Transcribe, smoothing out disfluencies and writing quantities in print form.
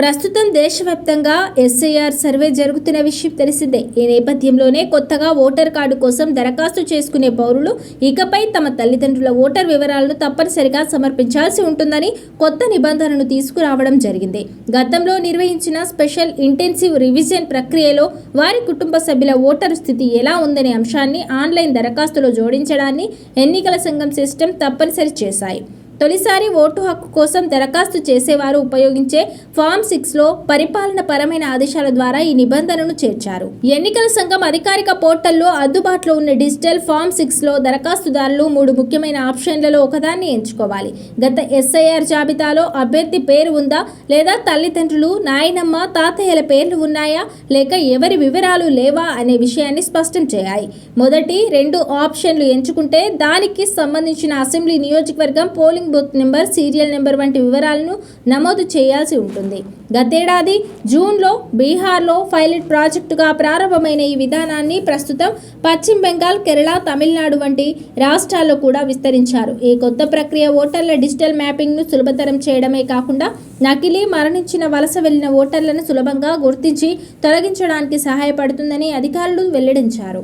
ప్రస్తుతం దేశవ్యాప్తంగా SIR survey జరుగుతున్న విషయం తెలిసిందే. ఈ నేపథ్యంలోనే కొత్తగా ఓటర్ కార్డు కోసం దరఖాస్తు చేసుకునే పౌరులు ఇకపై తమ తల్లిదండ్రుల ఓటర్ వివరాలను తప్పనిసరిగా సమర్పించాల్సి ఉంటుందని కొత్త నిబంధనను తీసుకురావడం జరిగింది. గతంలో నిర్వహించిన స్పెషల్ ఇంటెన్సివ్ రివిజన్ ప్రక్రియలో వారి కుటుంబ సభ్యుల ఓటరు స్థితి ఎలా ఉందనే అంశాన్ని ఆన్లైన్ దరఖాస్తులో జోడించడాన్ని ఎన్నికల సంఘం సిస్టమ్ తప్పనిసరి చేశాయి. తొలిసారి ఓటు హక్కు కోసం దరఖాస్తు చేసేవారు ఉపయోగించే ఫామ్ 6లో పరిపాలన పరమైన ఆదేశాల ద్వారా ఈ నిబంధనను చేర్చారు. ఎన్నికల సంఘం అధికారిక పోర్టల్లో అందుబాటులో ఉన్న డిజిటల్ ఫామ్ 6లో దరఖాస్తుదారులు 3 ముఖ్యమైన ఆప్షన్లలో ఒకదాన్ని ఎంచుకోవాలి. గత ఎస్ఐఆర్ జాబితాలో అభ్యర్థి పేరు ఉందా, లేదా తల్లిదండ్రులు, నాయనమ్మ, తాతయ్యల పేర్లు ఉన్నాయా, లేక ఎవరి వివరాలు లేవా అనే విషయాన్ని స్పష్టం చేయాలి. మొదటి 2 ఆప్షన్లు ఎంచుకుంటే దానికి సంబంధించిన అసెంబ్లీ నియోజకవర్గం, polling booth number, serial number వంటి వివరాలను నమోదు చేయాల్సి ఉంటుంది. గతేడాది జూన్లో బీహార్లో పైలట్ ప్రాజెక్టుగా ప్రారంభమైన ఈ విధానాన్ని ప్రస్తుతం పశ్చిమ బెంగాల్, కేరళ, తమిళనాడు వంటి రాష్ట్రాల్లో కూడా విస్తరించారు. ఈ కొత్త ప్రక్రియ ఓటర్ల డిజిటల్ మ్యాపింగ్ను సులభతరం చేయడమే కాకుండా నకిలీ, మరణించిన, వలస వెళ్లిన ఓటర్లను సులభంగా గుర్తించి తొలగించడానికి సహాయపడుతుందని అధికారులు వెల్లడించారు.